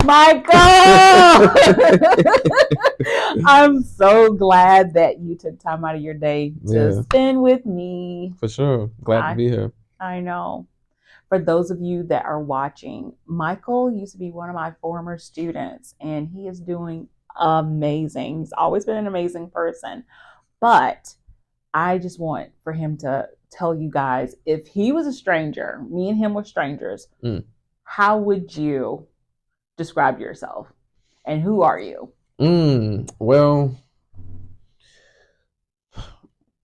Michael! I'm so glad that you took time out of your day to Yeah, spend with me. for sure. Glad to I be here. I know. For those of you that are watching, Michael used to be one of my former students, and he is doing amazing. He's always been an amazing person. But I just want for him to tell you guys, if he was a stranger, me and him were strangers, Mm. how would you describe yourself? And who are you? Well,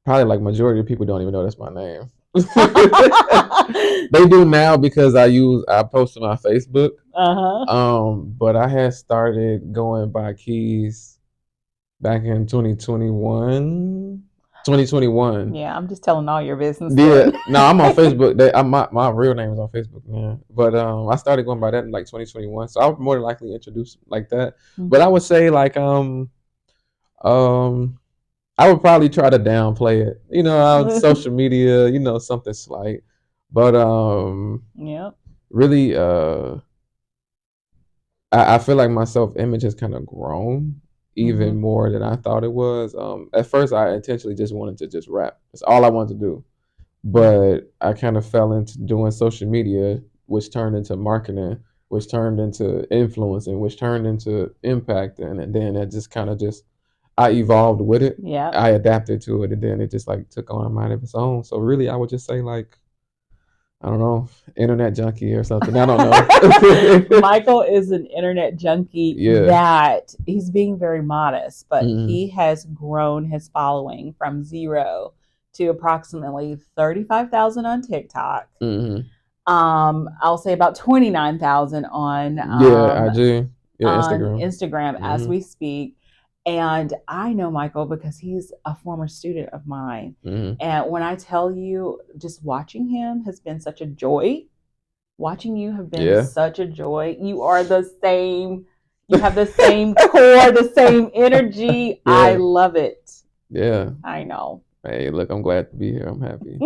probably like majority of people don't even know that's my name. They do now because I post on my Facebook. Uh-huh. But I had started going by Keys back in 2021. 2021. Yeah, I'm just telling all your business Yeah, then. no, I'm on Facebook. My real name is on Facebook, man. But I started going by that in like 2021, so I would more than likely introduce like that. But I would say like um I would probably try to downplay it, on social media, something slight. But Yep. really, I feel like my self image has kind of grown even Mm-hmm. more than I thought it was. At first, I intentionally just wanted to just rap. That's all I wanted to do. But I kind of fell into doing social media, which turned into marketing, which turned into influencing, which turned into impacting, and then it just kind of just I evolved with it. Yep. I adapted to it, and then it just like took on a mind of its own. So really, I would just say like I don't know, internet junkie or something. I don't know. Michael is an internet junkie Yeah. that he's being very modest, but Hmm. he has grown his following from zero to approximately 35,000 on TikTok. Hmm. I'll say about 29,000 Yeah, IG. Yeah, on Instagram. Instagram as Hmm. we speak. And I know Michael because he's a former student of mine. Hmm. And when I tell you, just watching him has been such a joy. Watching you have been Yeah. such a joy. You are the same. You have the same core, the same energy. I Yeah. love it. Yeah. I know. Hey, look, I'm glad to be here. I'm happy.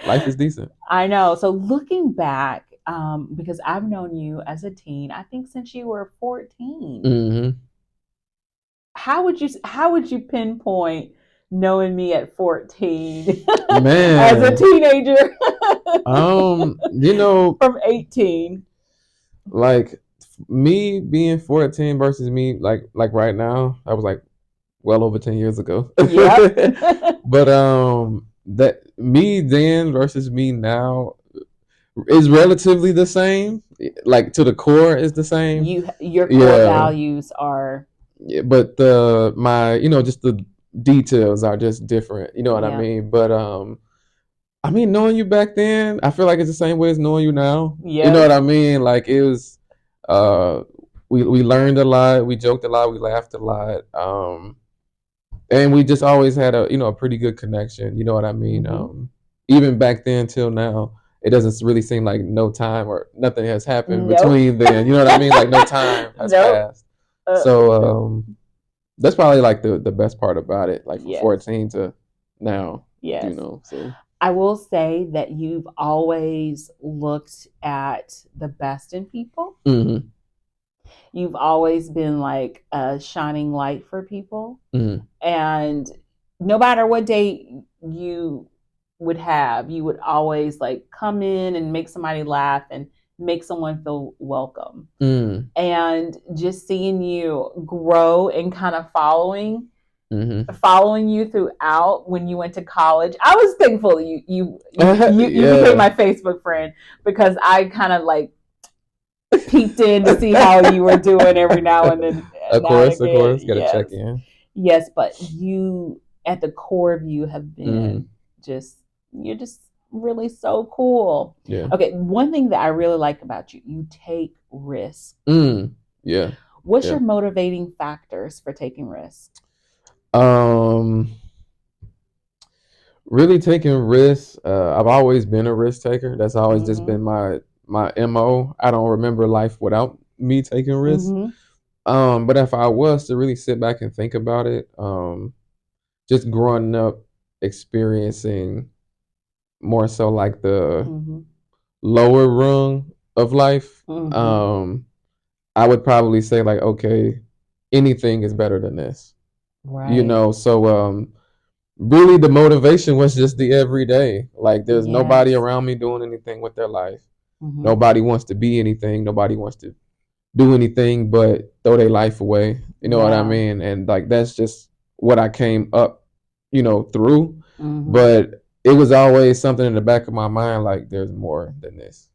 Life is decent. I know. So looking back, because I've known you as a teen, I think since you were 14. Hmm. How would you pinpoint knowing me at 14 as a Man, teenager you know, from 18? like me being 14 versus me like right now, I was like well over 10 years ago. Yep. But that me then versus me now is relatively the same. Like to the core is the same. Your core Yeah. values are, Yeah, but the my just the details are just different. You know what I yeah. mean? But I mean, knowing you back then, I feel like it's the same way as knowing you now. You know Yes. what I mean? Like it was, uh, we learned a lot, we joked a lot, we laughed a lot, and we just always had a pretty good connection. You know what I mean? Mm-hmm. Even back then till now, it doesn't really seem like no time or nothing has happened Nope. between then. You know what I mean? Like no time has Nope. passed. So Nope. that's probably like the best part about it. Like from Yes. 14 to now. Yes. So. I will say that you've always looked at the best in people. Hmm. You've always been like a shining light for people. Hmm. And no matter what day you would have, you would always like come in and make somebody laugh and make someone feel welcome. Mm. And just seeing you grow and kind of Hmm. following you throughout when you went to college. I was thankful you became Yeah. my Facebook friend because I kind of like peeked in to see how you were doing every now and then, Of now and course, of again. course. Got to check Yes, in. yes, but you at the core of you have Hmm. been just you're just really so cool. Yeah. Okay, one thing that I really like about you, you take risks. Mm. Yeah. What's Yeah. your motivating factors for taking risks? Um, really taking risks. I've always been a risk taker. That's always just Mm-hmm. been my mo. I don't remember life without me taking risks. Mm-hmm. But if I was to really sit back and think about it, just growing up experiencing more so like the Mm-hmm. lower rung of life. Mm-hmm. Um, I would probably say like, okay, anything is better than this. You Right. know, so really the motivation was just the everyday. Like there's nobody Yes. around me doing anything with their life. Mm-hmm. Nobody wants to be anything. Nobody wants to do anything but throw their life away. You know what I Yeah. mean? And like that's just what I came up, through. Mm-hmm. But it was always something in the back of my mind like there's more than this.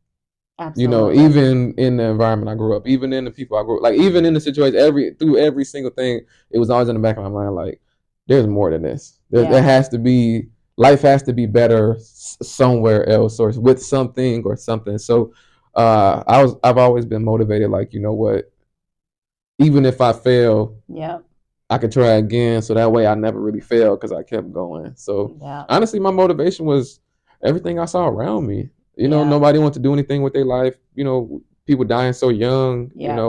Absolutely. Even in the environment I grew up, even in the people I grew up, like even in the situation, through every single thing, it was always in the back of my mind, like there's more than this. There Yeah. has to be life has to be better somewhere else or with something or something. So I've always been motivated, like you know what, even if I fail, Yep. I could try again. So that way I never really failed because I kept going. So Yep. honestly, my motivation was everything I saw around me. Yeah. Nobody wants to do anything with their life. People dying so young, Yep.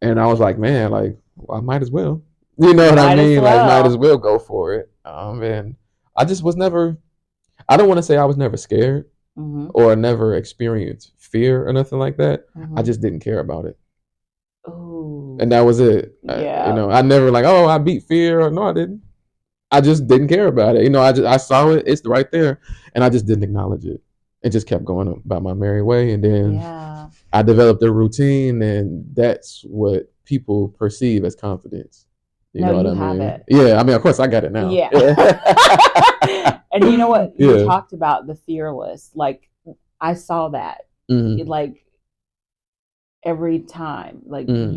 and I was like, man, like, well, I might as well. You know what I Might as mean? Like, might as well. well go for it. And I just was never, I don't want to say I was never scared Mm-hmm. or never experienced fear or nothing like that. I Mm-hmm. just didn't care about it. And Ooh. that was it. Yeah. I never like, oh, I beat fear. Or no, I didn't. I just didn't care about it. I saw it. It's right there, and I just didn't acknowledge it. It just kept going about my merry way, and then Yeah. I developed a routine, and that's what people perceive as confidence. You No, know what you I have mean? it. Yeah, I mean, of course, I got it now. Yeah. And you know what? You Yeah. talked about the fearless. Like I saw that. Mm-hmm. It, like every time. Like Mm-hmm.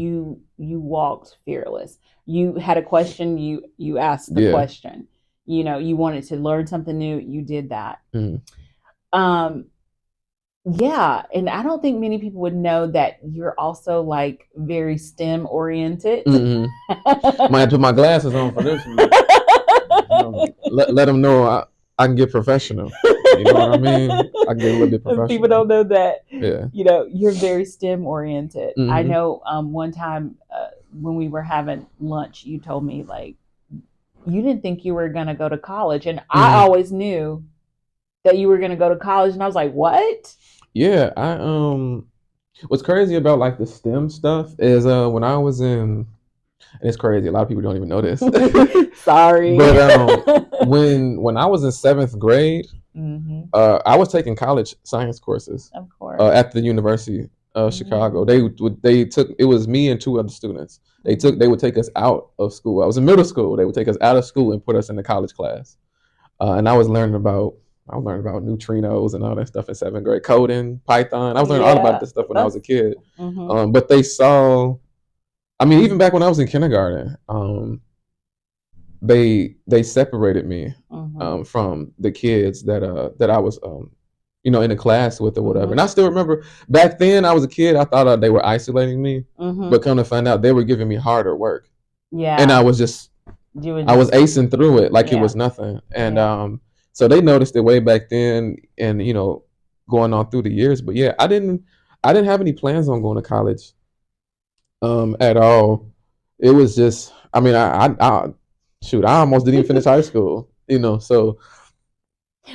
you walked fearless. You had a question, you asked the Yeah. question. You wanted to learn something new, you did that. Mm-hmm. Um yeah, and I don't think many people would know that you're also like very STEM oriented. Mm-hmm. Might have to put my glasses on for this one. Let them know I can get professional. You know what I mean? I can get a little bit People professional. don't know that Yeah. you're very STEM oriented. I Mm-hmm. know one time when we were having lunch, you told me like you didn't think you were going to go to college, and I Mm-hmm. always knew that you were going to go to college, and I was like, what? Yeah. What's crazy about like the STEM stuff is when I was in, and it's crazy. A lot of people don't even know this, Sorry. but when I was in seventh grade, Mm-hmm. I was taking college science courses Of course. at the University of Chicago. Mm-hmm. They took it was me and two other students. Mm-hmm. They would take us out of school. I was in middle school. They would take us out of school and put us in the college class. And I was learning about neutrinos and all that stuff in seventh grade, coding, Python. I was learning all about Yeah, this stuff when I was that's. a kid. Mm-hmm. But they saw, I mean, even back when I was in kindergarten, they separated me Mm-hmm. from the kids that I was in the class with or whatever. Mm-hmm. And I still remember back then I was a kid. I thought they were isolating me, Mm-hmm. but come to find out they were giving me harder work, and Yeah, you were I was just. acing through it like it Yeah. was nothing. And Yeah. so they noticed it way back then, and going on through the years. But yeah, I didn't have any plans on going to college at all. It was just, I mean, I shoot, I almost didn't even finish high school. So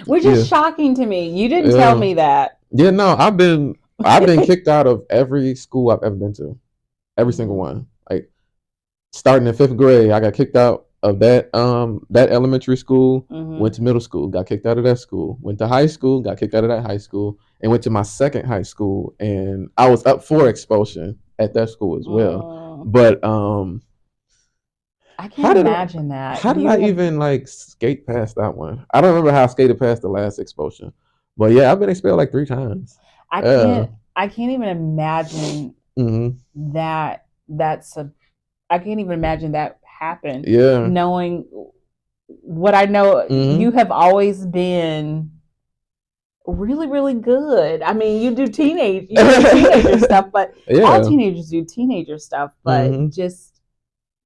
Which is yeah, shocking to me. You didn't tell yeah, me that. yeah. No, I've been kicked out of every school I've ever been to, every single Mm-hmm. one. Like starting in fifth grade, I got kicked out of that elementary school. Mm-hmm. Went to middle school, got kicked out of that school. Went to high school, got kicked out of that high school, and went to my second high school, and I was up for expulsion at that school as well. Mm. But I can't how did imagine that. how did I You have. even like skate past that one? I don't remember how I skated past the last expulsion, but yeah, I've been expelled like 3 times. I Yeah. can't. I can't even imagine Hmm. that. That's a. I can't even imagine that happened. Yeah. Knowing what I know, you Hmm. have always been really, really good. I mean, you do teenager stuff, but all Yeah. teenagers do teenager stuff. But Hmm. just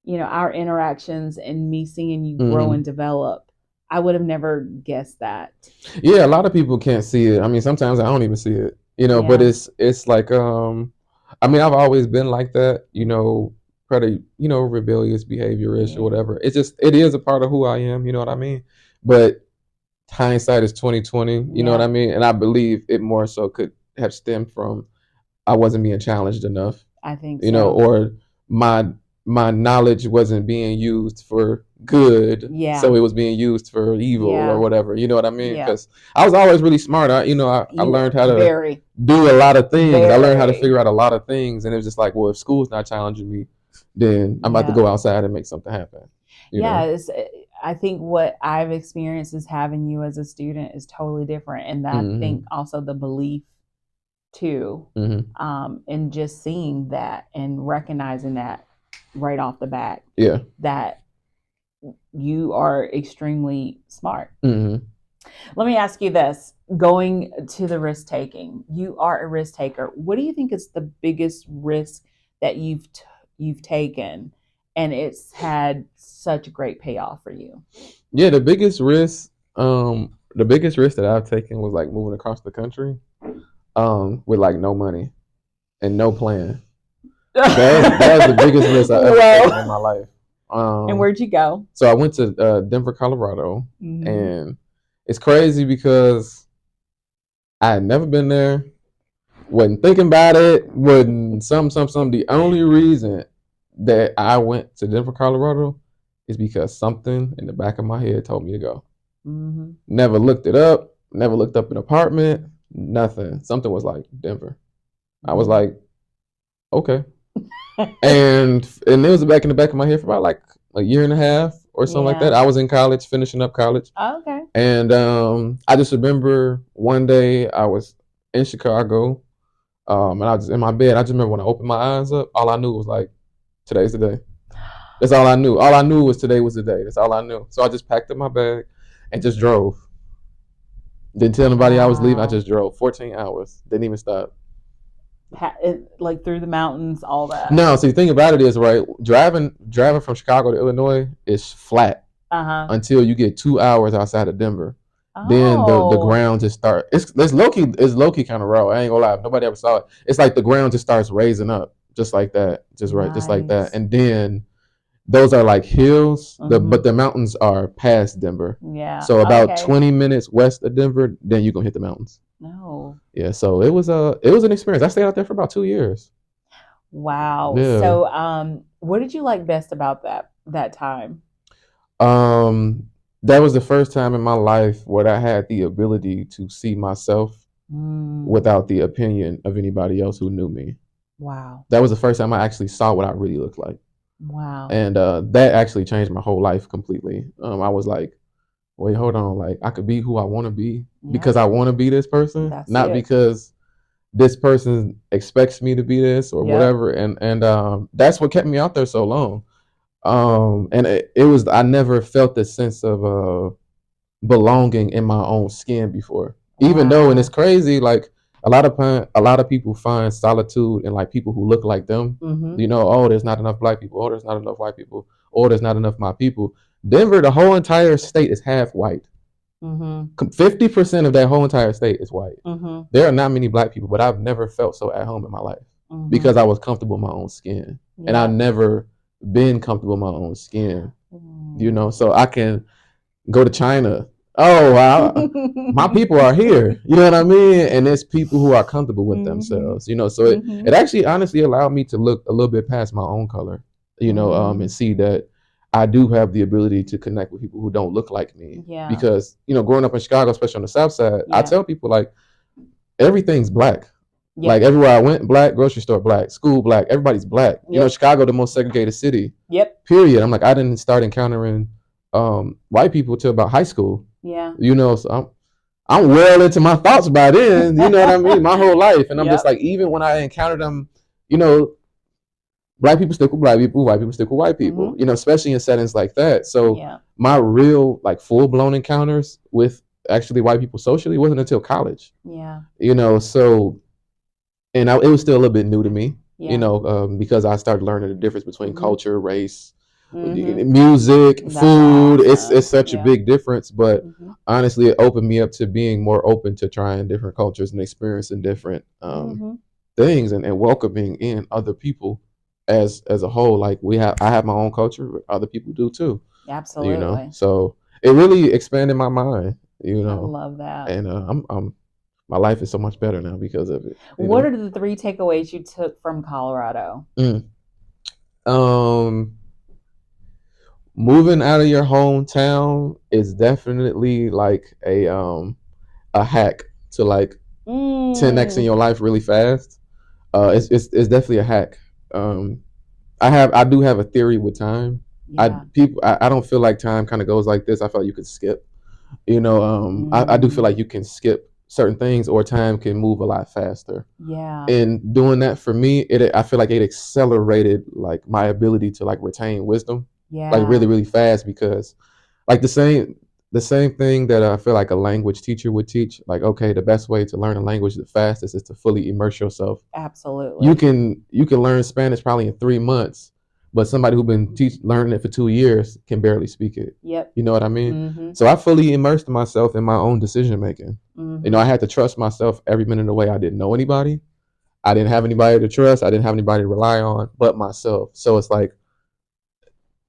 our interactions and me seeing you grow and Hmm. develop, I would have never guessed that. Yeah, a lot of people can't see it. I mean, sometimes I don't even see it. But Yeah. it's like I mean, I've always been like that. Pretty rebellious behaviorish or Yeah. whatever. It is a part of who I am. You know what I mean? But hindsight is 2020. You know what Yeah. I mean? And I believe it more so could have stemmed from I wasn't being challenged enough. I think you know, so. or my my knowledge wasn't being used for good, Yeah. so it was being used for evil or Yeah. whatever. You know what I mean? Yeah. Because I was always really smart. I You learned how to very, do a lot of things. I learned how to very. figure out a lot of things, and it was just like, well, if school's not challenging me, then I'm about to Yeah. go outside and make something happen. You Yeah. know? I think what I've experienced is having you as a student is totally different. And I think Mm-hmm. also the belief too, Mm-hmm. and just seeing that and recognizing that right off the bat, Yeah. that you are extremely smart. Mm-hmm. Let me ask you this, going to the risk taking, you are a risk taker. What do you think is the biggest risk that you've taken and it's had such a great payoff for you? Yeah, the biggest risk that I've taken was like moving across the country, with like no money and no plan. That was the biggest risk I've ever taken in Whoa. my life. And Um, where'd you go? so I went to Denver, Colorado, Mm-hmm. and it's crazy because I had never been there. Wasn't thinking about it. Wasn't some. The only reason that I went to Denver, Colorado, is because something in the back of my head told me to go. Mm-hmm. Never looked it up. Never looked up an apartment. Nothing. Something was like Denver. I was like, okay. And it was back in the back of my head for about like a year and a half or something like Yeah. that. I was in college, finishing up college, Okay. and I just remember one day I was in Chicago, and I was in my bed. I just remember when I opened my eyes up, all I knew was like, today's the day. That's all I knew. All I knew was today was the day. That's all I knew. So I just packed up my bag and just drove. Didn't tell anybody I was leaving. I Wow. just drove 14 hours. Didn't even stop. Like through the mountains, all that. No, see, the thing about it is, right, driving from Chicago to Illinois is flat Uh-huh. until you get 2 hours outside of Denver. Then the Oh. ground just start. It's low key kind of raw. I ain't gonna lie. Nobody ever saw it. It's like the ground just starts raising up, just like that, just like that, Nice. and then those are like hills. But Mm-hmm. the mountains are past Denver. Yeah. So about Okay. 20 minutes west of Denver, then you're gonna hit the mountains. No. Yeah. So it was an experience. I stayed out there for about 2 years. Wow. Yeah. So, what did you like best about that time? Um, that was the first time in my life where I had the ability to see myself Mm, without the opinion of anybody else who knew me. wow. That was the first time I actually saw what I really looked like, Wow. and that actually changed my whole life completely. I was like, wait, hold on, like I could be who I want to be because Yep. I want to be this person, That's not it. because this person expects me to be this or Yep. whatever. And that's what kept me out there so long. And it was I never felt the sense of belonging in my own skin before. Even though, and it's Wow. crazy, like a lot of people find solitude in like people who look like them. Mm-hmm. You know, oh, there's not enough black people. Oh, there's not enough white people. Oh, there's not enough my people. Denver, the whole entire state is half white. Mm-hmm. 50% of that whole entire state is white. Mm-hmm. There are not many black people, but I've never felt so at home in my life Mm-hmm. because I was comfortable in my own skin, and I've Yep. never been comfortable in my own skin. You Mm. know, so I can go to China. Oh, wow, my people are here. You know what I mean? And it's people who are comfortable with Mm-hmm. themselves. You know, so Mm-hmm. it actually honestly allowed me to look a little bit past my own color. You know, Mm-hmm. and see that I do have the ability to connect with people who don't look like me. Yeah. Because growing up in Chicago, especially on the South Side, I Yeah. tell people like everything's black. Like Yep. everywhere I went, black, grocery store, black, school, black, everybody's black. Yep. Chicago, the most segregated city. Yep. Period. I'm like, I didn't start encountering white people till about high school. Yeah. So I'm well into my thoughts by then. You know what I mean? My whole life, and I'm just Yep. like, even when I encountered them, you know, black people stick with black people, white people stick with white people. Mm-hmm. Especially in settings like that. So Yeah. my real like full blown encounters with actually white people socially wasn't until college. Yeah. So it was still a little bit new to me. Yeah. Because I started learning the difference between Mm-hmm. culture, race, Mm-hmm. music, That's food. It's awesome. such a Yeah. big difference, but Mm-hmm. honestly, it opened me up to being more open to trying different cultures and experiencing different Mm-hmm. things, and welcoming in other people as a whole. Like I have my own culture, but other people do too. Absolutely. So it really expanded my mind. I love that. And I'm my life is so much better now because of it. What are the 3 takeaways you took from Colorado? Mm. Um, moving out of your hometown is definitely like a hack to like 10x in Mm, your life really fast. It's definitely a hack. Um, I do have a theory with time. yeah. I don't feel like time kind of goes like this. I feel like you can skip. I do feel Mm, like you can skip certain things, or time can move a lot faster. yeah. And doing that for me, I feel like it accelerated like my ability to like retain wisdom, like Yeah. really really fast, because like the same thing that I feel like a language teacher would teach. Like, okay, the best way to learn a language the fastest is to fully immerse yourself. You Absolutely. can you can learn Spanish probably in 3 months, but somebody who's been learning it for 2 years can barely speak it. Yep. You know what I mean? Mhm. So I fully immersed myself in my own decision making. I Mhm. had to trust myself every minute of the way. I didn't know anybody. I didn't have anybody to trust. I didn't have anybody to rely on but myself. So it's like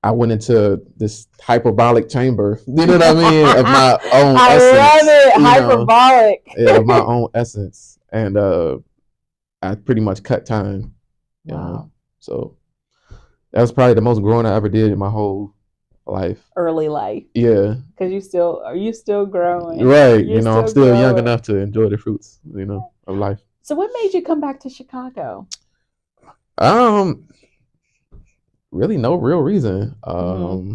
I went into this hyperbolic chamber, you know what I mean, of my own I love essence, it. Hyperbolic. yeah, of my own essence. And I pretty much cut time, you know. Wow. So that was probably the most growing I ever did in my whole life. Early life. Yeah, Because you still growing. right. You're I'm still still young growing. enough to enjoy the fruits, of life. So what made you come back to Chicago? Um, really, no real reason. Mm-hmm.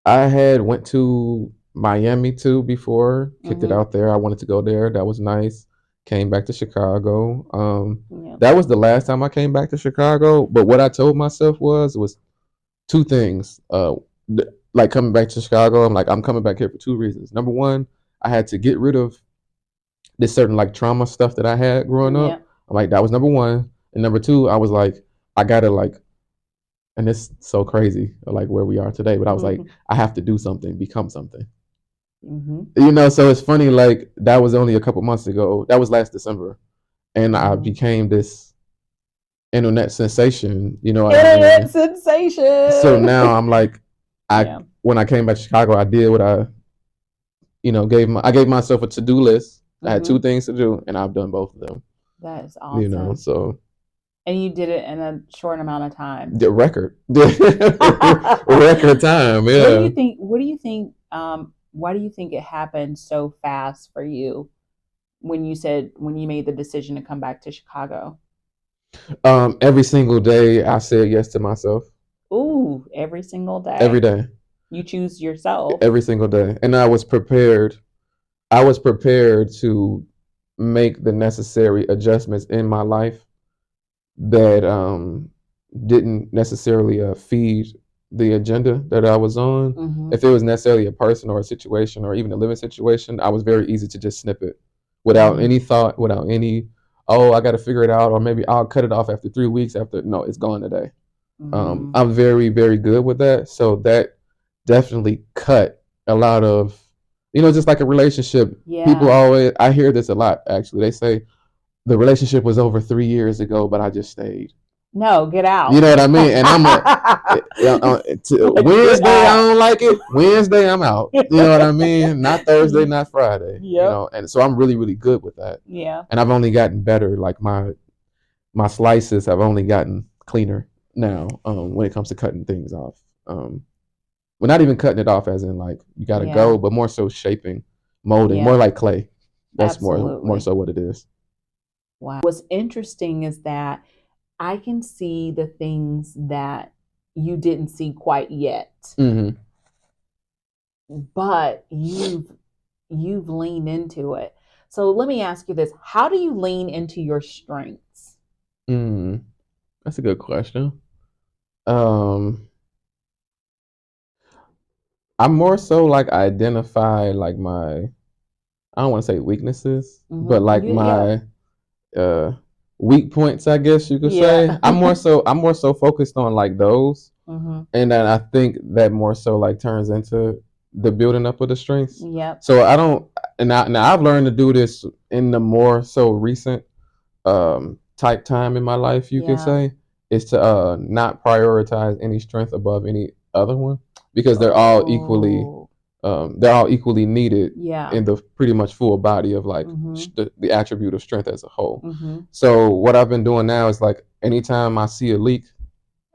I had went to Miami too before, kicked it Mm-hmm. out there. I wanted to go there. That was nice. Came back to Chicago. Yeah. That was the last time I came back to Chicago. But what I told myself was two things. Like coming back to Chicago, I'm like, I'm coming back here for two reasons. Number one, I had to get rid of this certain like trauma stuff that I had growing Yeah. up. I'm like, that was number one. And number two, I was like, I gotta like, and it's so crazy, like where we are today. But I was like, Mm-hmm. I have to do something, become something. Mm-hmm. So it's funny, like that was only a couple months ago. That was last December. And I Mm-hmm. became this internet sensation, you know what I Internet mean? So sensation. now I'm like, I Yeah. when I came back to Chicago, I did what I gave myself a to-do list. I had two Mm-hmm. things to do, and I've done both of them. That is awesome. So And you did it in a short amount of time. the record, What record time, do you yeah. think? What do you think? Why do you think it happened so fast for you when you made the decision to come back to Chicago? Every single day, I said yes to myself. Ooh, every single Every day. day, You choose yourself. every single day, and I was prepared. I was prepared to make the necessary adjustments in my life that didn't necessarily feed the agenda that I was on. Mm-hmm. If it was necessarily a person or a situation or even a living situation, I was very easy to just snip it without Mm-hmm. any thought, without any, oh, I got to figure it out, or maybe I'll cut it off after 3 weeks. After no, it's gone today. Mm-hmm. I'm very very good with that, so that definitely cut a lot of, just like a relationship. People Yeah. always, I hear this a lot actually. They say the relationship was over 3 years ago, but I just stayed. No, get You out. know what I mean? And I'm a Like, get Wednesday. I out. don't like it. Wednesday, I'm out. You know what I mean? Not Thursday, not Friday. Yep. And so I'm really, really good with that. Yeah. And I've only gotten better. Like my slices have only gotten cleaner now. When it comes to cutting things off. We're not even cutting it off as in like you got to Yeah. go, but more so shaping, molding, more Yeah. like clay. That's more Absolutely. so what it is. Wow. What's interesting is that I can see the things that you didn't see quite yet, Mm-hmm. but you've leaned into it. So let me ask you this: how do you lean into your strengths? Mm, that's a good question. Um, I'm more so like identify like I don't want to say weaknesses, but Mm-hmm. like Yeah, my uh weak points, I guess you could yeah. say. I'm more so focused on like those, Mm-hmm. and then I think that more so like turns into the building up of the strengths. Yep. So I don't, and now I've learned to do this in the more so recent type time in my life, you could Yeah. say, is to not prioritize any strength above any other one, because they're all equally Oh. they're all equally needed Yeah. in the pretty much full body of like Mhm. the attribute of strength as a whole. Mhm. So what I've been doing now is like anytime I see a leak,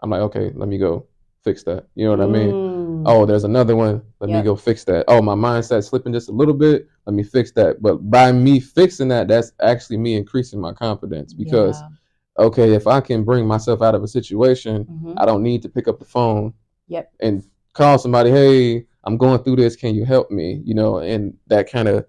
I'm like, okay, let me go fix that. You know what I mean? Mm. Oh, there's another one. Let me Yep. go fix that. Oh, my mindset's slipping just a little bit. Let me fix that. But by me fixing that, that's actually me increasing my confidence because, Yeah. okay, if I can bring myself out of a situation, Mhm. I don't need to pick up the phone Yep. and call somebody, hey, I'm going through this. Can you help me? You know, and that kind of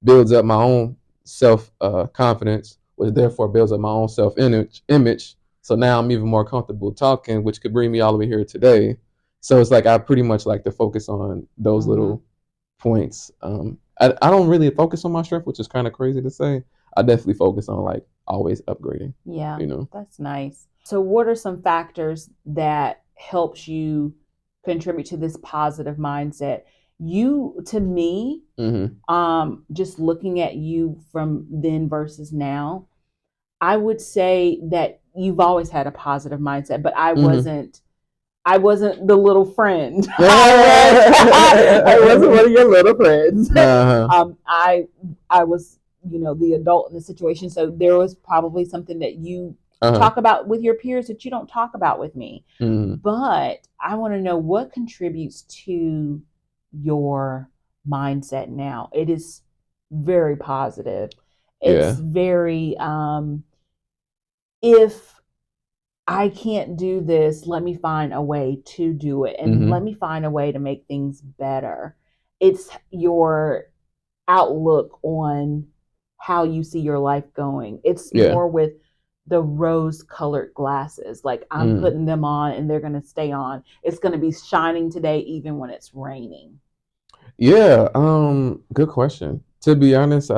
builds up my own self confidence, which therefore builds up my own self image. So now I'm even more comfortable talking, which could bring me all the way here today. So it's like I pretty much like to focus on those Mhm. little points. I don't really focus on my strength, which is kind of crazy to say. I definitely focus on like always upgrading. Yeah. You know. That's nice. So what are some factors that helps you contribute to this positive mindset? You to me, Mm-hmm. just looking at you from then versus now, I would say that you've always had a positive mindset, but Mm-hmm. I wasn't the little friend. I wasn't one uh-huh. of your little friends. Uh-huh. I was, the adult in the situation. So there was probably something that you Uh-huh. talk about with your peers that you don't talk about with me. Mm-hmm. But I want to know what contributes to your mindset now. It is very positive. It's Yeah. very if I can't do this, let me find a way to do it and let Mm-hmm. me find a way to make things better. It's your outlook on how you see your life going. It's Yeah. more with the rose colored glasses. Like I'm Mm. putting them on and they're going to stay on. It's going to be shining today, even when it's raining. Yeah. Good question. To be honest,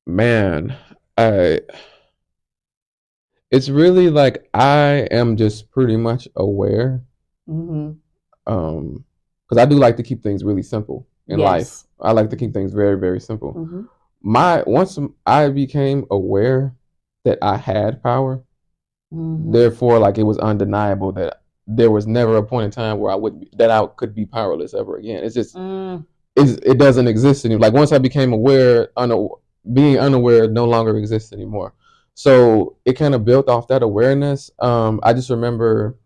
man, I it's really like I am just pretty much aware. Mm-hmm. Because I do like to keep things really simple in life. Yes. I like to keep things very, very simple. Mm-hmm. My once I became aware that I had power, Mm-hmm. therefore, like it was undeniable that there was never a point in time where I could be powerless ever again. It's just Mm. it doesn't exist anymore. Like once I became aware, being unaware no longer exists anymore. So it kind of built off that awareness. I just remember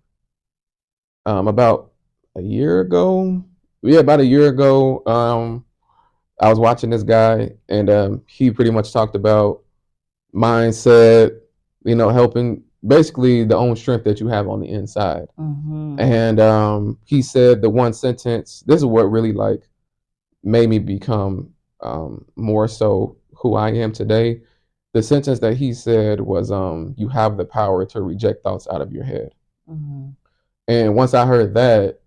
about a year ago, yeah, about a year ago, I was watching this guy, and he pretty much talked about mindset, helping basically the own strength that you have on the inside. Mm-hmm. And he said the one sentence. This is what really like made me become more so who I am today. The sentence that he said was, "You have the power to reject thoughts out of your head." Mm-hmm. And once I heard that,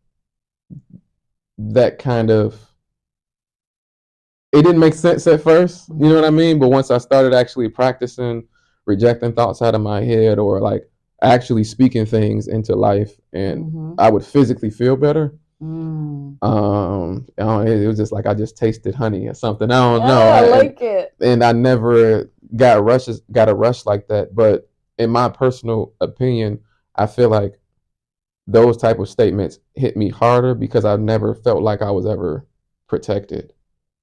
that kind of it didn't make sense at first, you know what I Mm-hmm. mean? But once I started actually practicing rejecting thoughts out of my head or like actually speaking things into life and Mm-hmm. I would physically feel better. Mm. It was just like I just tasted honey or something. I don't know. Yeah, I like it. And I never got a rush like that. But in my personal opinion, I feel like those type of statements hit me harder because I never felt like I was ever protected.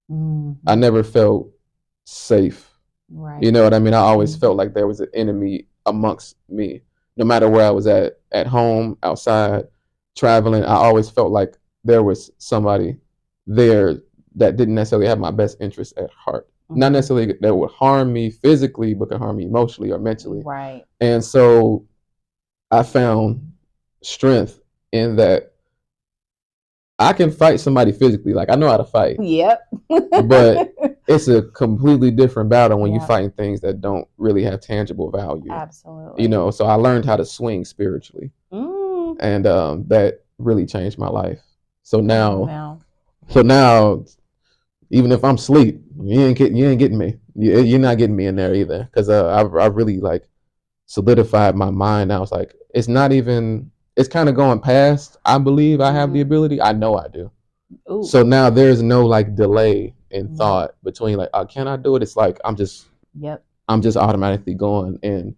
I Mm-hmm. never felt safe. You Right. know what I mean? I always Mm-hmm. felt like there was an enemy amongst me. No matter where I was at home, outside, traveling, I always felt like there was somebody there that didn't necessarily have my best interest at heart. Not Mm-hmm. necessarily that would harm me physically, but could harm me emotionally or mentally. Right. And so I found strength in that I can fight somebody physically. Like I know how to fight, Yep. but it's a completely different battle when you're Yep. fighting things that don't really have tangible value. Absolutely. So I learned how to swing spiritually, Mm. and that really changed my life. So Come on now, now. so now, even if I'm asleep, you ain't getting me. You're not getting me in there either, because I really like solidified my mind. I was like, it's not even. It's kind of going past. I believe I have the Mm-hmm. ability. I know I do. Ooh. So now there's no like delay in Yep. thought between like, oh, can I do it? It's like I'm just Yep. I'm just automatically going. And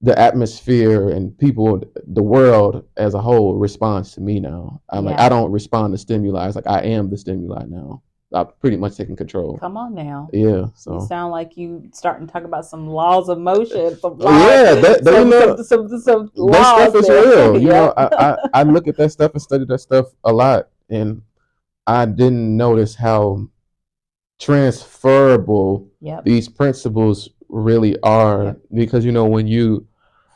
the atmosphere and people, the world as a whole responds to me now. I'm like, I Yeah. don't respond to stimuli. It's like I am the stimuli now. I'm pretty much taking control. Come on now. Yeah. You So sound like you starting to talk about some laws of motion, some laws, yeah, that you know some that stuff laws is there. real. You know, Yep. I look at that stuff and study that stuff a lot, and I didn't notice how transferable Yep. these principles really are. Yep. Because you know when you,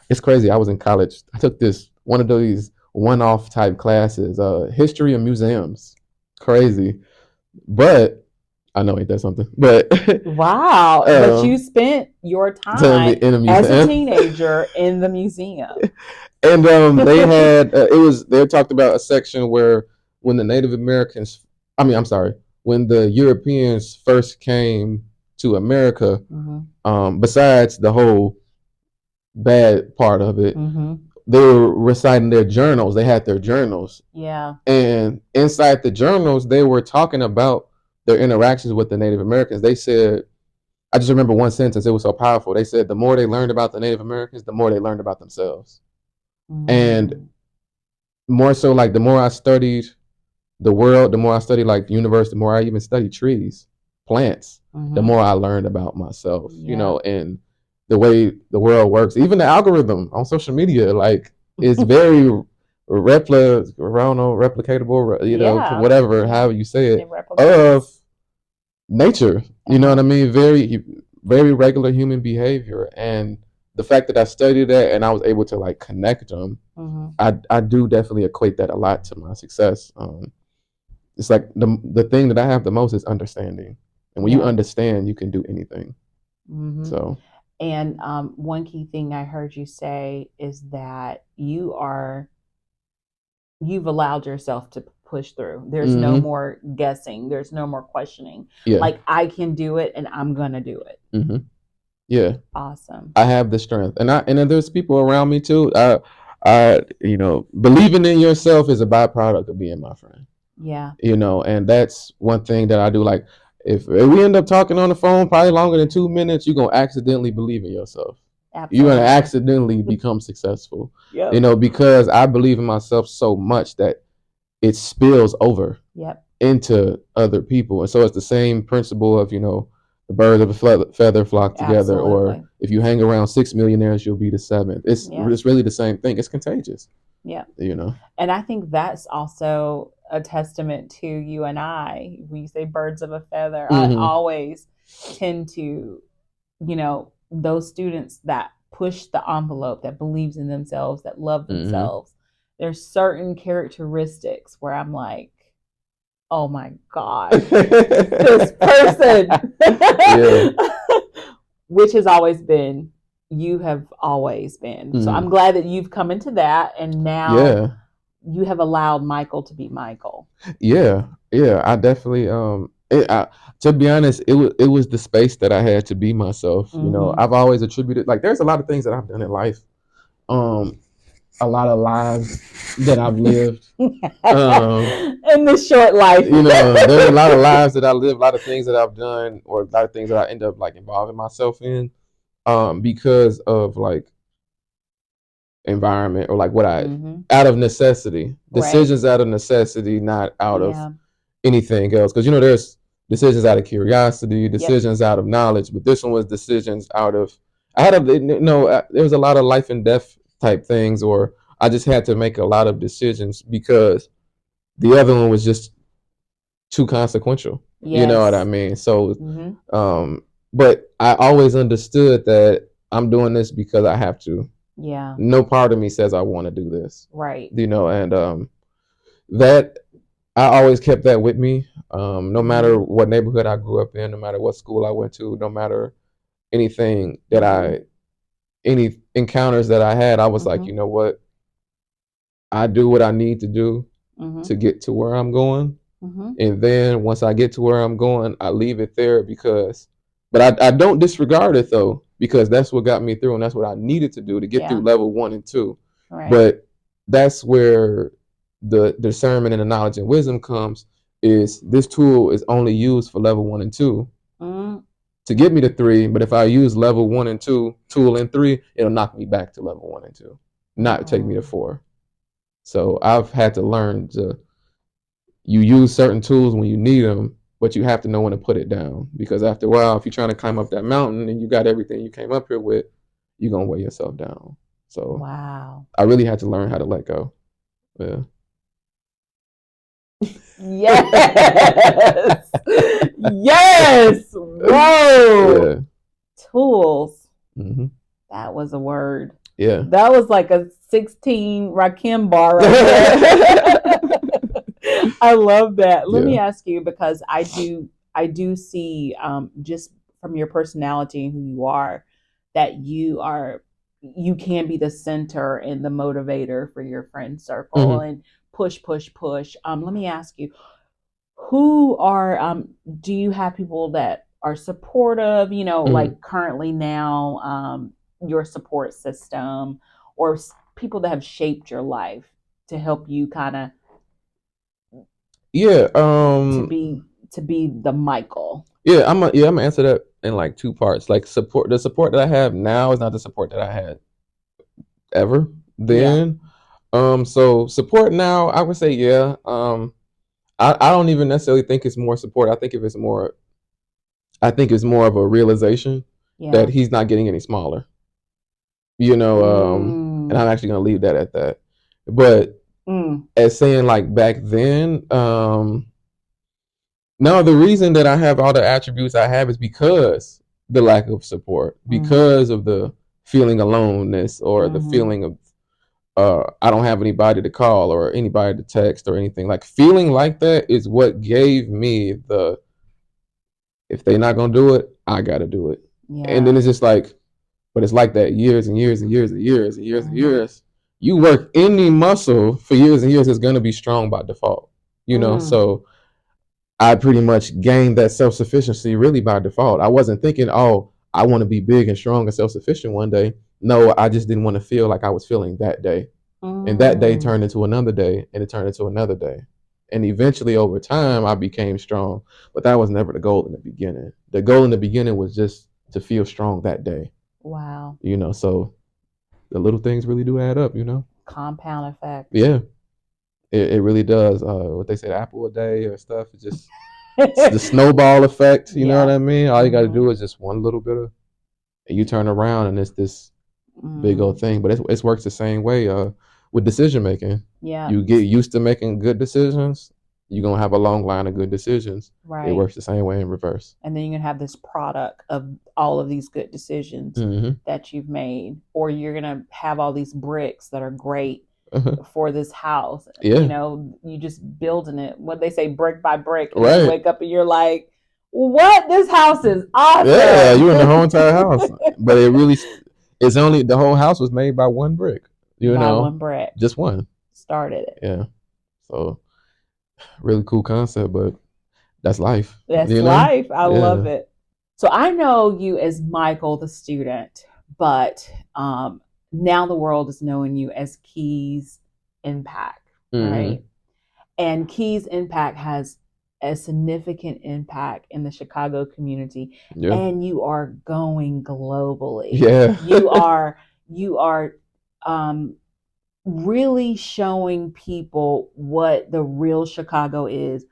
it's crazy. I was in college. I took this one of these one-off type classes, history of museums. Crazy, but I know ain't that something. But Wow. But you spent your time in a as a museum, teenager in the museum. and they had it was they talked about a section where when the Native Americans, I mean, I'm sorry, when the Europeans first came to America, besides the whole bad part of it, they were reciting their journals. They had their journals. Yeah. And inside the journals, they were talking about their interactions with the Native Americans. They said, I just remember one sentence. It was so powerful. They said, the more they learned about the Native Americans, the more they learned about themselves. And more so, like, the more I studied the world, the more I studied, like, the universe, the more I even studied trees, plants, the more I learned about myself, you know, and the way the world works. Even the algorithm on social media, like, is very replicatable, you know, whatever, however you say it, of nature. You know what I mean? Very, very regular human behavior. And the fact that I studied that and I was able to like connect them, I do definitely equate that a lot to my success. It's like the thing that I have the most is understanding. And when you understand, you can do anything. So. And one key thing I heard you say is that you've allowed yourself to push through. There's no more guessing. There's no more questioning. Yeah. Like, I can do it and I'm going to do it. Yeah. Awesome. I have the strength. And then there's people around me too. You know, believing in yourself is a byproduct of being my friend. Yeah. You know, and that's one thing that I do. Like, if we end up talking on the phone probably longer than 2 minutes, you're gonna accidentally believe in yourself. Absolutely. You're gonna accidentally become successful. You know, because I believe in myself so much that it spills over into other people. And so it's the same principle of, you know, the birds of a feather flock together. Absolutely. Or if you hang around 6 millionaires, you'll be the seventh. It's really the same thing. It's contagious. Yeah. You know. And I think that's also a testament to you and I. When you say birds of a feather, I always tend to, you know, those students that push the envelope, that believes in themselves, that love themselves. There's certain characteristics where I'm like, oh my God, this person, which has always been, you have always been. So I'm glad that you've come into that, and now you have allowed Michael to be Michael. Yeah, I definitely. To be honest, it was the space that I had to be myself. You know, I've always attributed, like, there's a lot of things that I've done in life. A lot of lives that I've lived in this short life. You know, there's a lot of lives that I live, a lot of things that I've done, or a lot of things that I end up like involving myself in, because of like environment or like what I out of necessity, decisions out of necessity, not out of anything else. Because you know, there's decisions out of curiosity, decisions out of knowledge, but this one was decisions out of there was a lot of life and death type things, or I just had to make a lot of decisions because the other one was just too consequential. You know what I mean? So, but I always understood that I'm doing this because I have to. Yeah. No part of me says I want to do this. Right. You know, and that I always kept that with me. No matter what neighborhood I grew up in, no matter what school I went to, no matter anything that any encounters that I had, I was like, you know what? I do what I need to do to get to where I'm going. And then once I get to where I'm going, I leave it there but I don't disregard it though, because that's what got me through and that's what I needed to do to get through level 1 and 2. Right. But that's where the discernment and the knowledge and wisdom comes, is this tool is only used for level 1 and 2. to get me to 3. But if I use level 1 and 2, tool and 3, it'll knock me back to level 1 and 2, not take me to 4. So I've had to learn to, you use certain tools when you need them, but you have to know when to put it down. Because after a while, if you're trying to climb up that mountain and you got everything you came up here with, you're going to weigh yourself down. So Wow. I really had to learn how to let go. Yeah. Yes. Yes. Whoa. Yeah. Tools. Mm-hmm. That was a word. Yeah. That was like a 16 Rakim bar right there. I love that. Let me ask you, because I do see just from your personality and who you are, that you can be the center and the motivator for your friend circle and push. Let me ask you, who are do you have people that are supportive, like currently now, your support system, or people that have shaped your life to help you kind of to be the Michael? Yeah, I'm gonna answer that in like 2 parts. Like, support, the support that I have now is not the support that I had ever then. So support now, I would say, yeah. I don't even necessarily think it's more support. I think it's more of a realization that he's not getting any smaller. And I'm actually gonna leave that at that. But as saying, like, back then, no, the reason that I have all the attributes I have is because the lack of support, because of the feeling aloneness, or the feeling of I don't have anybody to call or anybody to text or anything. Like, feeling like that is what gave me the, if they're not gonna do it, I gotta do it. Yeah. And then it's just like, but it's like that years and years and years and years and years and years. You work any muscle for years and years, it's gonna be strong by default. So I pretty much gained that self-sufficiency really by default. I wasn't thinking, oh, I want to be big and strong and self-sufficient one day. No, I just didn't want to feel like I was feeling that day. And that day turned into another day, and it turned into another day. And eventually, over time, I became strong. But that was never the goal in the beginning. The goal in the beginning was just to feel strong that day. Wow. So the little things really do add up, Compound effect. Yeah. It really does. What they say, the apple a day or stuff. It's just it's the snowball effect. You know what I mean? All you got to do is just one little bit of, and you turn around, and it's this big old thing. But it works the same way with decision making. Yeah. You get used to making good decisions, you're going to have a long line of good decisions. Right. It works the same way in reverse. And then you're going to have this product of all of these good decisions that you've made. Or you're going to have all these bricks that are great for this house. Yeah. You just building it. What they say, brick by brick. And right. You wake up and you're like, what? This house is awesome. Yeah, you in the whole entire house. But it's only, the whole house was made by one brick. One brick. Just one. Started it. Yeah. So, really cool concept, but that's life. That's life. I love it. So I know you as Michael, the student, but now the world is knowing you as Keys Impact, right? And Keys Impact has a significant impact in the Chicago community, and you are going globally. Yeah. You are really showing people what the real Chicago is,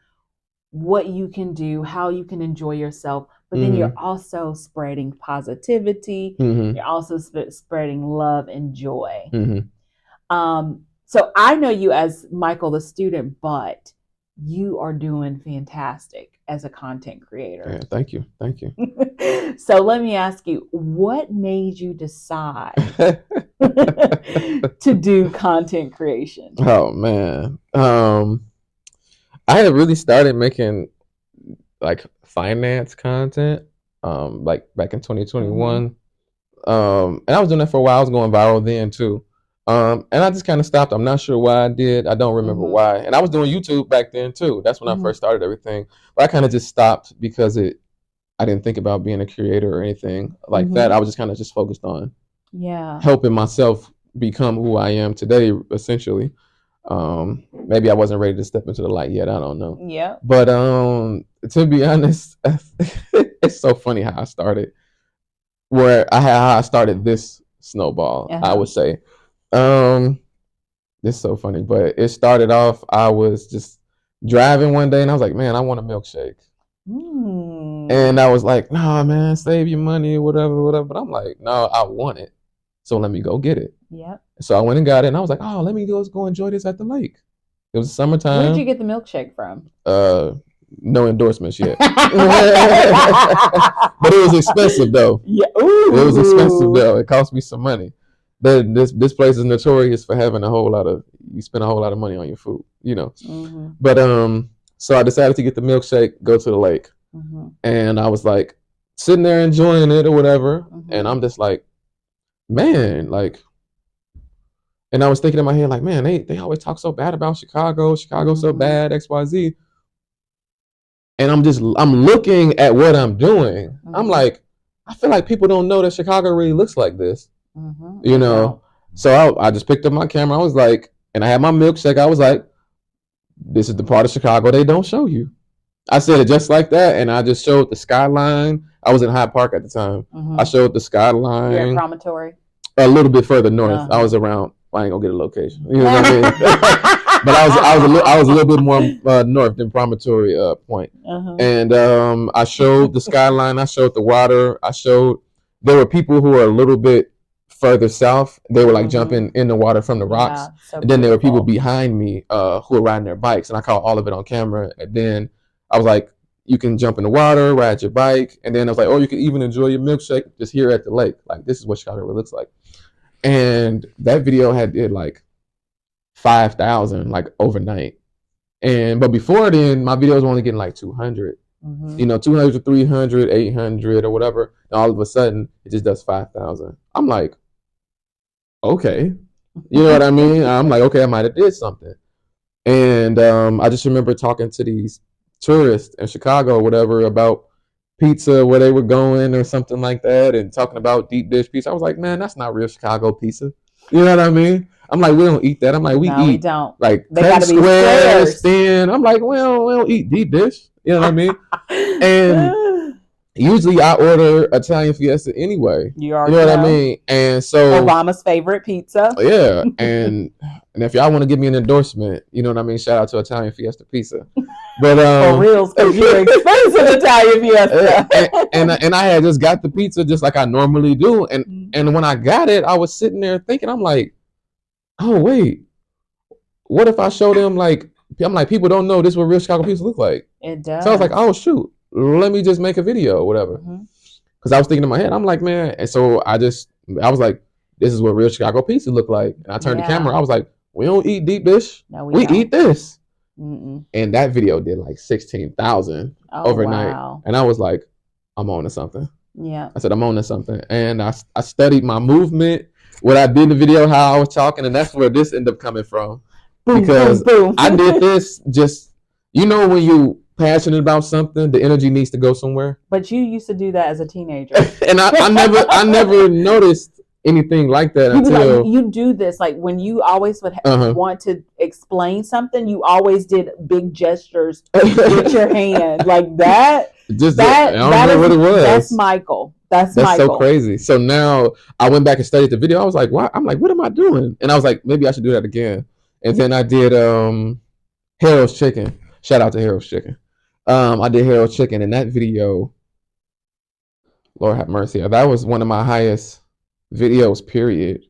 what you can do, how you can enjoy yourself. But then you're also spreading positivity. You're also spreading love and joy. So I know you as Michael, the student, but you are doing fantastic as a content creator. Yeah, thank you. Thank you. So let me ask you, what made you decide to do content creation? Oh, man. I had really started making like finance content like back in 2021. And I was doing that for a while. I was going viral then too. And I just kind of stopped. I'm not sure why I did. I don't remember why. And I was doing YouTube back then too. That's when I first started everything. But I kind of just stopped because I didn't think about being a creator or anything like that. I was just kind of just focused on helping myself become who I am today, essentially. Maybe I wasn't ready to step into the light yet. I don't know. Yep. But to be honest, it's so funny how I started. How I started this snowball. I would say, it's so funny. But it started off. I was just driving one day, and I was like, man, I want a milkshake. And I was like, nah, man, save your money, whatever, whatever. But I'm like, no, I want it. So let me go get it. Yep. So I went and got it, and I was like, oh, let me go enjoy this at the lake. It was summertime. Where did you get the milkshake from? No endorsements yet. But it was expensive though. Yeah. Ooh. It was expensive though. It cost me some money. This place is notorious for having you spend a whole lot of money on your food, you know. But so I decided to get the milkshake, go to the lake. And I was like sitting there enjoying it or whatever. And I'm just like, man, like, and I was thinking in my head, like, man, they always talk so bad about Chicago. Chicago's so bad, XYZ. And I'm looking at what I'm doing. I'm like, I feel like people don't know that Chicago really looks like this. You know? So I just picked up my camera. I was like, and I had my milkshake. I was like, this is the part of Chicago they don't show you. I said it just like that, and I just showed the skyline. I was in Hyde Park at the time. I showed the skyline. You're at Promontory? A little bit further north. I was around. I ain't gonna get a location. You know what I mean? But I was a little bit more north than Promontory Point. And I showed the skyline. I showed the water. There were people who were a little bit further south. They were like jumping in the water from the rocks. And then there were people behind me who were riding their bikes, and I caught all of it on camera. And then I was like, you can jump in the water, ride your bike. And then I was like, oh, you can even enjoy your milkshake just here at the lake. Like, this is what Chicago really looks like. And that video did like 5,000 like overnight. But before then, my videos were only getting like 200. You know, 200 to 300, 800 or whatever. And all of a sudden, it just does 5,000. I'm like, okay. You know what I mean? I'm like, okay, I might have did something. And I just remember talking to these tourists in Chicago or whatever about pizza, where they were going or something like that, and talking about deep dish pizza. I was like, man, that's not real Chicago pizza. You know what I mean? I'm like, we don't eat that. I'm like, we don't. Like cut squares, thin. I'm like, we don't eat deep dish. You know what I mean? And usually I order Italian Fiesta anyway. You know what I mean? And so Obama's favorite pizza. Yeah. And if y'all want to give me an endorsement, you know what I mean? Shout out to Italian Fiesta Pizza. But for real, because you're expensive Italian Fiesta. and I had just got the pizza just like I normally do. And when I got it, I was sitting there thinking, I'm like, oh wait, what if I show them I'm like, people don't know this is what real Chicago pizza look like. It does. So I was like, oh shoot, let me just make a video or whatever. Because I was thinking in my head, I'm like, man. And so I was like, this is what real Chicago pizza look like. And I turned the camera. I was like, we don't eat deep dish. No, we eat this. And that video did like 16,000 overnight. Wow. And I was like, I'm on to something. Yeah. I said, I'm on to something. And I studied my movement, what I did in the video, how I was talking. And that's where this ended up coming from. Because I did this just, you know, when you passionate about something, the energy needs to go somewhere. But you used to do that as a teenager. And I never noticed anything like that until you do this, like when you always would want to explain something, you always did big gestures with your hand like that. I don't know what it was. That's Michael. That's Michael. So crazy. So now I went back and studied the video. I was like, what? I'm like, what am I doing? And I was like, maybe I should do that again. And then I did Harold's Chicken. Shout out to Harold's Chicken. I did Harold's Chicken, and that video, Lord have mercy, that was one of my highest videos, period.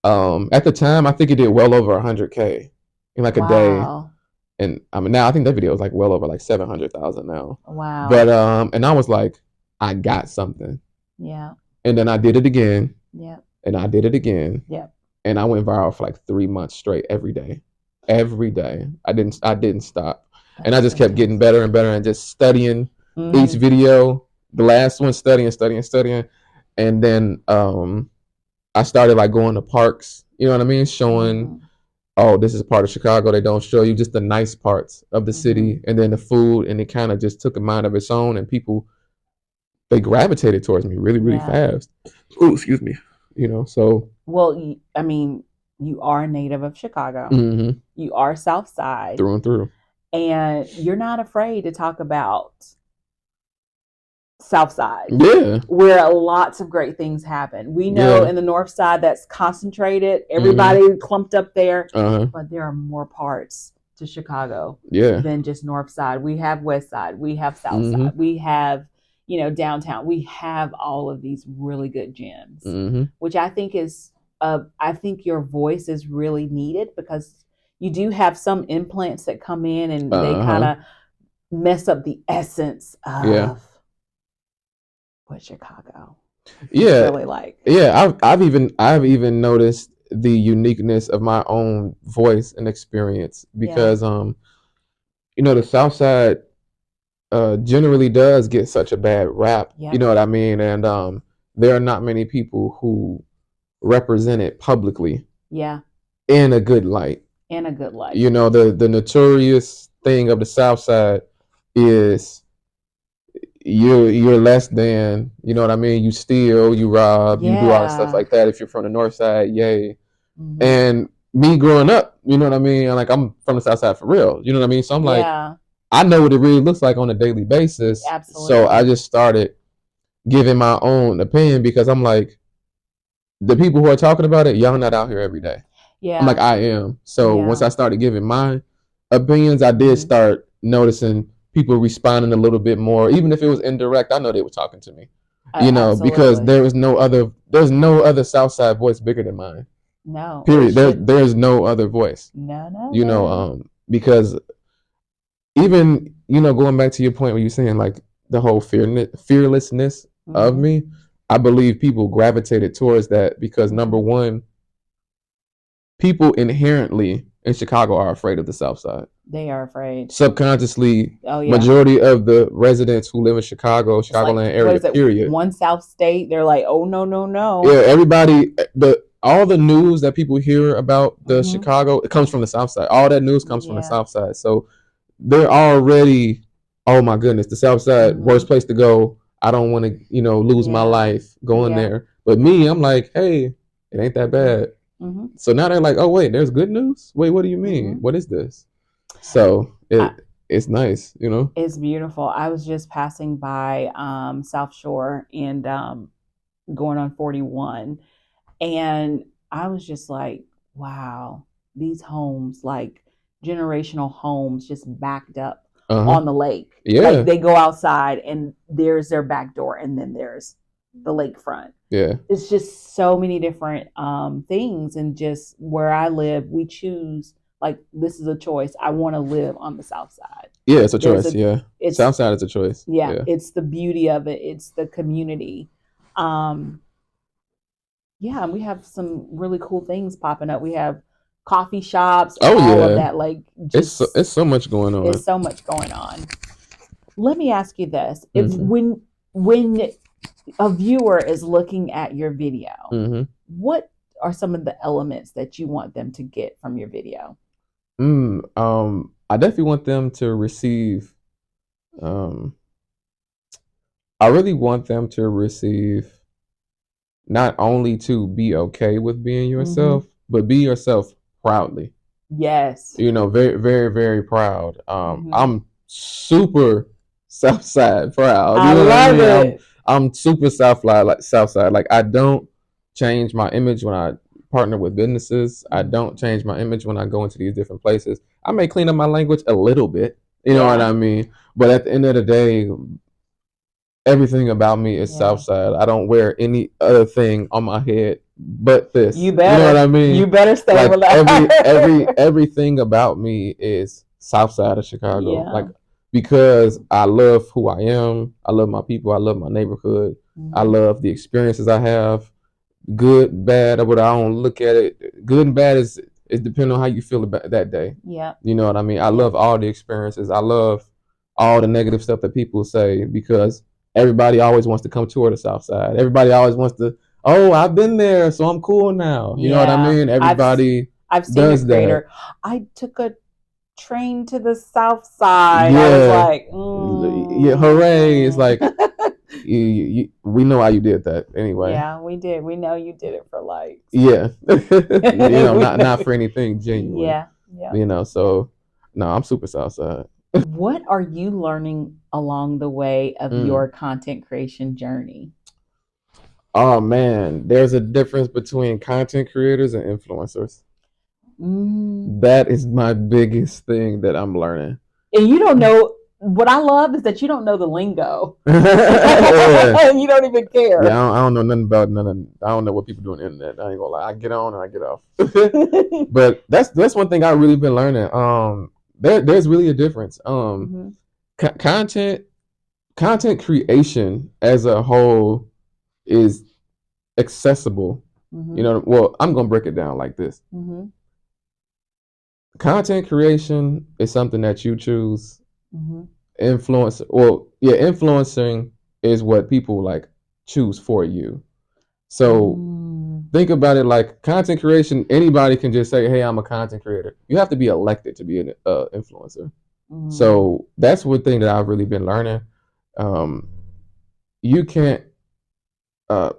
At the time, I think it did well over 100K in like a day. And I mean, now I think that video is like well over like 700,000 now. Wow. But and I was like, I got something. Yeah. And then I did it again. Yeah. And I did it again. Yeah. And I went viral for like 3 months straight every day. Every day. I didn't stop. And I just kept getting better and better and just studying each video. The last one, studying. And then I started like going to parks, you know what I mean? Showing, oh, this is part of Chicago. They don't show you just the nice parts of the city and then the food. And it kind of just took a mind of its own. And people, they gravitated towards me really, really fast. Oh, excuse me. You know, so. Well, I mean, You are a native of Chicago. Mm-hmm. You are South Side. Through and through. And you're not afraid to talk about South Side. Yeah. Where lots of great things happen. We know in the North Side that's concentrated, everybody clumped up there, but there are more parts to Chicago than just North Side. We have West Side, we have South Side, we have, downtown. We have all of these really good gems, which I think is, I think your voice is really needed because you do have some implants that come in and they kind of mess up the essence of what Chicago really like. Yeah, I've even noticed the uniqueness of my own voice and experience because the South Side generally does get such a bad rap. You know what I mean? And there are not many people who represent it publicly. Yeah. In a good light. In a good light. The notorious thing of the South Side is you're less than, you know what I mean? You steal, you rob, you do all the stuff like that. If you're from the North Side, yay. And me growing up, you know what I mean? Like, I'm from the South Side for real. You know what I mean? So I'm like, I know what it really looks like on a daily basis. Absolutely. So I just started giving my own opinion because I'm like, the people who are talking about it, y'all not out here every day. Yeah. I'm like, I am. So once I started giving my opinions, I did start noticing people responding a little bit more. Even if it was indirect, I know they were talking to me. Because there's no other South Side voice bigger than mine. No. Period. There's no other voice. No. Because even, going back to your point where you're saying like the whole fearlessness of me, I believe people gravitated towards that because number one, people inherently in Chicago are afraid of the South Side. They are afraid. Subconsciously, majority of the residents who live in Chicagoland area, period. One South State, they're like, oh, no. Yeah, everybody, all the news that people hear about the Chicago, it comes from the South Side. All that news comes from the South Side. So they're already, oh my goodness, the South Side, worst place to go. I don't want to, lose my life going there. But me, I'm like, hey, it ain't that bad. So now they're like, oh wait, there's good news? Wait, what do you mean? What is this? So it's nice, It's beautiful. I was just passing by South Shore and going on 41, and I was just like, wow, these homes, like generational homes, just backed up on the lake. Yeah. Like they go outside and there's their back door and then there's the lakefront. Yeah. It's just so many different things. And just where I live, we choose, like, this is a choice. I want to live on the South Side. Yeah, it's a choice. South Side is a choice. Yeah, it's the beauty of it. It's the community. And we have some really cool things popping up. We have coffee shops, all of that. Like, just, it's so much going on. It's so much going on. Let me ask you this: if when a viewer is looking at your video, what are some of the elements that you want them to get from your video? I definitely want them to receive. I really want them to receive not only to be okay with being yourself, but be yourself proudly. Yes. Very, very, very proud. I'm super South Side proud. I love it. I'm super South Side. Like, I don't change my image when I partner with businesses. I don't change my image when I go into these different places. I may clean up my language a little bit, you know what I mean? But at the end of the day, everything about me is South Side. I don't wear any other thing on my head but this. You better. You know what I mean? You better stay with that. Everything about me is South Side of Chicago. Yeah. Like, because I love who I am. I love my people. I love my neighborhood. I love the experiences I have. Good, bad, but I don't look at it. Good and bad is depending on how you feel about that day. Yeah. You know what I mean? I love all the experiences. I love all the negative stuff that people say because everybody always wants to come toward the South Side. Everybody always wants to, oh, I've been there, so I'm cool now. You know what I mean? Everybody I've seen does that. I took a train to the South Side. I was like, yeah, hooray. It's like, we know how you did that anyway. Yeah, we did. We know you did it for likes. Yeah, not for anything genuine. Yeah, yeah. So no, I'm super Southside. What are you learning along the way of your content creation journey? Oh man, there's a difference between content creators and influencers. That is my biggest thing that I'm learning. And you don't know what I love is that you don't know the lingo. You don't even care. Yeah, I don't know nothing about I don't know what people do on the internet. I ain't gonna lie. I get on and I get off. But that's one thing I've really been learning. There's really a difference. Content creation as a whole is accessible. Well, I'm gonna break it down like this. Content creation is something that you choose. Influencing is what people like choose for you. So think about it like content creation. Anybody can just say, "Hey, I'm a content creator." You have to be elected to be an influencer. So that's one thing that I've really been learning. You can't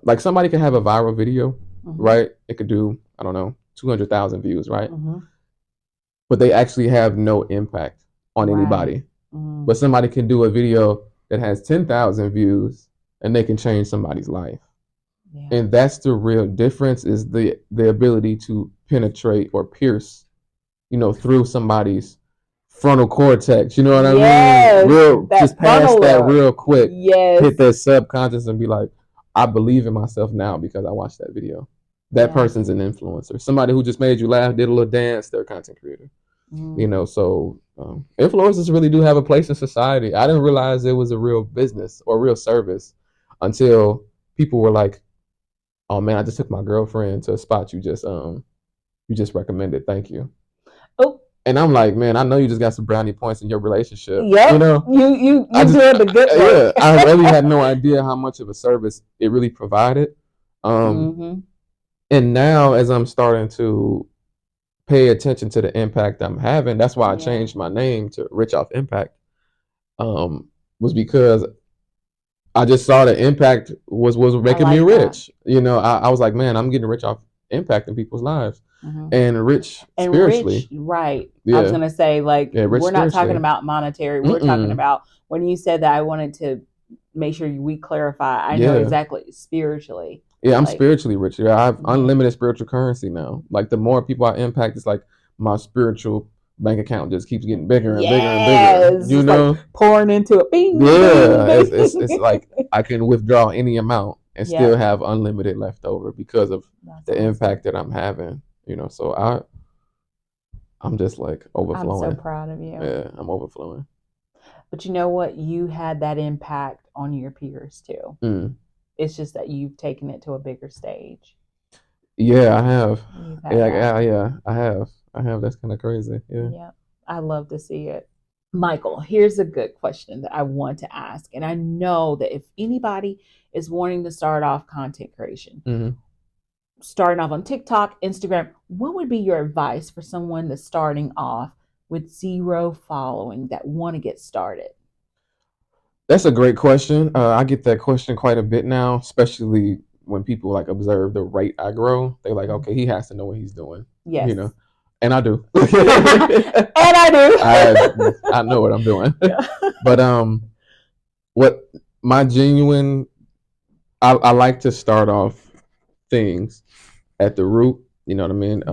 like somebody can have a viral video, right? It could do, I don't know, 200,000 views, right? But they actually have no impact on anybody. But somebody can do a video that has 10,000 views and they can change somebody's life. Yeah. And that's the real difference, is the ability to penetrate or pierce, through somebody's frontal cortex. You know what I mean? Just pass that real quick. Yes. Hit their subconscious and be like, I believe in myself now because I watched that video. That person's an influencer. Somebody who just made you laugh, did a little dance, they're a content creator. So influencers really do have a place in society. I didn't realize it was a real business or real service until people were like, "Oh man, I just took my girlfriend to a spot you just recommended. Thank you." Oh. And I'm like, man, I know you just got some brownie points in your relationship. Yeah, you did the good work. Yeah, I really had no idea how much of a service it really provided. And now as I'm starting to pay attention to the impact I'm having, that's why I changed my name to Rich Off Impact. Was because I just saw the impact was making me rich. I was like, man, I'm getting rich off impacting people's lives. And rich spiritually. Right. Yeah. I was gonna say, like, we're not talking about monetary. We're talking about, when you said that, I wanted to make sure we clarify. I know exactly, spiritually. Yeah, I'm spiritually rich. Yeah, I have unlimited spiritual currency now. Like, the more people I impact, it's like my spiritual bank account just keeps getting bigger and bigger and bigger. Like pouring into it. Bing, yeah, bing, bing. It's like I can withdraw any amount and still have unlimited left over because of the impact that I'm having. So I'm just like overflowing. I'm so proud of you. Yeah, I'm overflowing. But you know what? You had that impact on your peers too. It's just that you've taken it to a bigger stage. Yeah, I have. Yeah, I have. That's kind of crazy. Yeah. I love to see it. Michael, here's a good question that I want to ask. And I know that if anybody is wanting to start off content creation, starting off on TikTok, Instagram, what would be your advice for someone that's starting off with zero following that want to get started? That's a great question. I get that question quite a bit now, especially when people like observe the rate I grow. They're like, okay, he has to know what he's doing. Yes. And I do. And I do. I know what I'm doing. Yeah. But what my genuine, I like to start off things at the root. You know what I mean?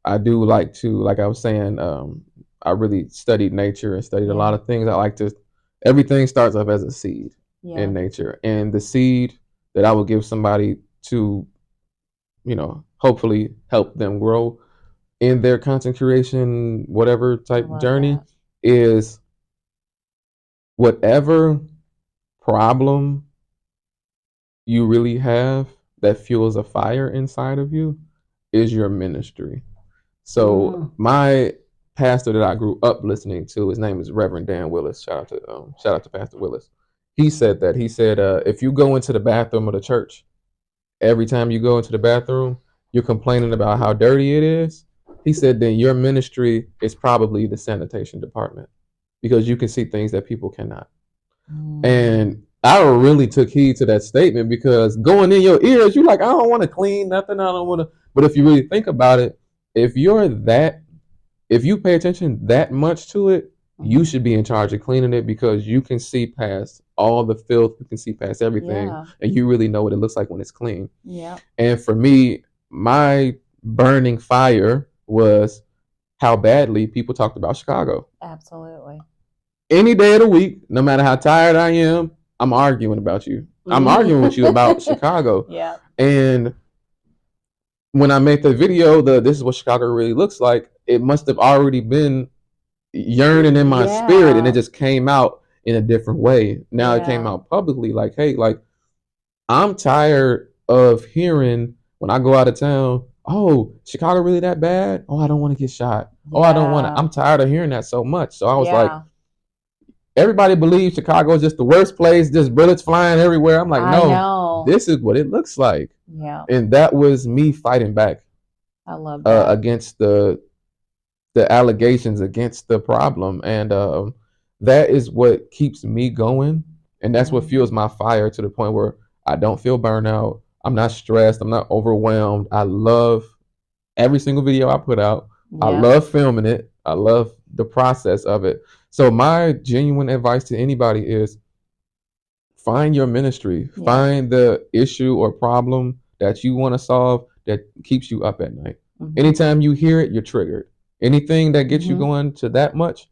I do like to, like I was saying, I really studied nature and studied a lot of things. Everything starts off as a seed in nature. And the seed that I would give somebody to, hopefully help them grow in their content creation, whatever type journey, is whatever problem you really have that fuels a fire inside of you is your ministry. So my pastor that I grew up listening to, his name is Reverend Dan Willis. Shout out to Pastor Willis. He said, if you go into the bathroom of the church, every time you go into the bathroom, you're complaining about how dirty it is. He said, then your ministry is probably the sanitation department, because you can see things that people cannot. And I really took heed to that statement because going in your ears, you like, I don't want to clean nothing. I don't want to. But if you really think about it, if you're that, if you pay attention that much to it, you should be in charge of cleaning it because you can see past all the filth. You can see past everything, Yeah. and you really know what it looks like when it's clean. Yeah. And for me, my burning fire was how badly people talked about Chicago. Absolutely. Any day of the week, no matter how tired I am, I'm arguing about you. I'm arguing with you about Chicago. Yeah. And when I made the video, this is what Chicago really looks like, it must have already been yearning in my spirit, and it just came out in a different way. Now it came out publicly like, hey, like, I'm tired of hearing when I go out of town, oh, Chicago really that bad? Oh, I don't want to get shot. Oh, I don't want to. I'm tired of hearing that so much. So I was like, everybody believes Chicago is just the worst place, just bullets flying everywhere. I'm like, no, this is what it looks like. Yeah. And that was me fighting back. I love that. Against the allegations, against the problem. And that is what keeps me going. And that's what fuels my fire to the point where I don't feel burnout. I'm not stressed. I'm not overwhelmed. I love every single video I put out. I love filming it. I love the process of it. So my genuine advice to anybody is find your ministry. Find the issue or problem that you want to solve that keeps you up at night. Anytime you hear it, you're triggered. Anything that gets you going to that much,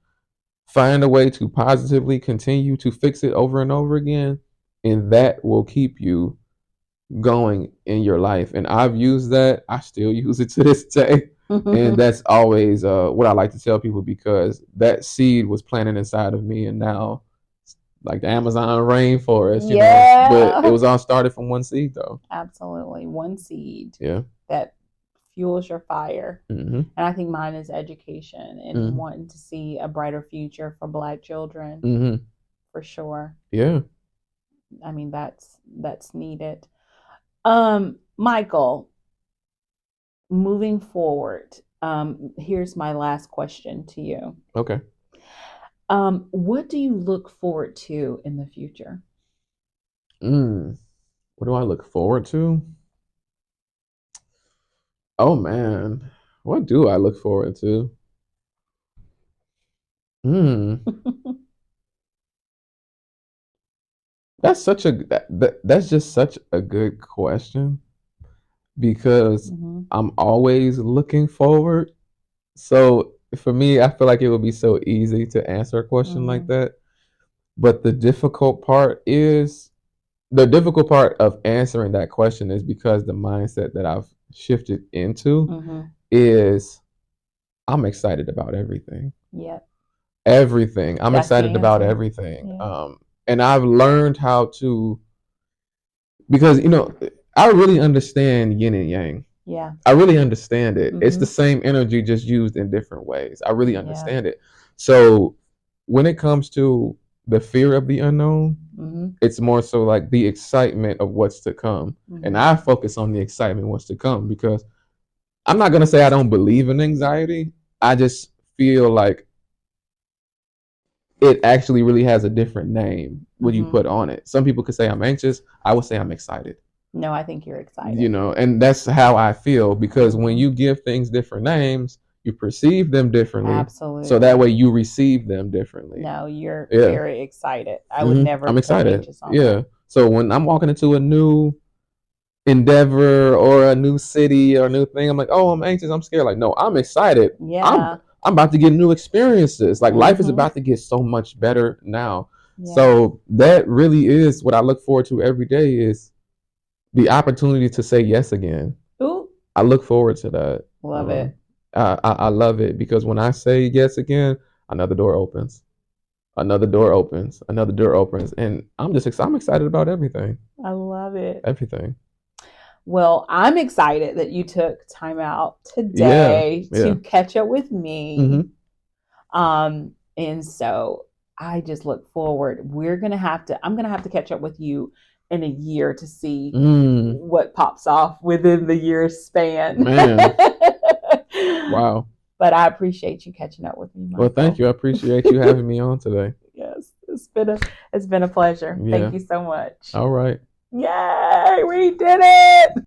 find a way to positively continue to fix it over and over again, and that will keep you going in your life. And I've used that. I still use it to this day. And that's always what I like to tell people, because that seed was planted inside of me, and now like the Amazon rainforest, you know, but it was all started from one seed though. Absolutely. One seed. Yeah. That fuels your fire. And I think mine is education and wanting to see a brighter future for Black children. For sure. Yeah. I mean, that's needed. Michael, moving forward, here's my last question to you. Okay. What do you look forward to in the future? What do I look forward to? Oh man, what do I look forward to? That's such a that's just such a good question, because I'm always looking forward. So for me, I feel like it would be so easy to answer a question like that. But the difficult part of answering that question is because the mindset that I've shifted into is I'm excited about everything. Yeah. Everything. I'm excited about everything. And I've learned how to, because, you know, I really understand yin and yang. Yeah. I really understand it. It's the same energy, just used in different ways. I really understand it. So when it comes to the fear of the unknown, it's more so like the excitement of what's to come. And I focus on the excitement of what's to come, because I'm not going to say I don't believe in anxiety. I just feel like it actually really has a different name when you put on it. Some people could say I'm anxious. I would say I'm excited. No, I think you're excited. You know, and that's how I feel, because when you give things different names, you perceive them differently. Absolutely. So that way you receive them differently. No, you're very excited. I would never. I'm excited. Yeah. So when I'm walking into a new endeavor or a new city or a new thing, I'm like, oh, I'm anxious, I'm scared. Like, no, I'm excited. Yeah. I'm about to get new experiences. Like life is about to get so much better now. Yeah. So that really is what I look forward to every day, is the opportunity to say yes again. Ooh. I look forward to that. Love it. I love it, because when I say yes again, another door opens. Another door opens. Another door opens. And I'm excited about everything. I love it. Everything. Well, I'm excited that you took time out today to catch up with me. And so I just look forward. I'm going to have to catch up with you in a year to see what pops off within the year's span. Man. Wow. But I appreciate you catching up with me, Michael. Well, thank you. I appreciate you having me on today. Yes, this It's been a pleasure. Yeah. Thank you so much. All right. Yay, we did it.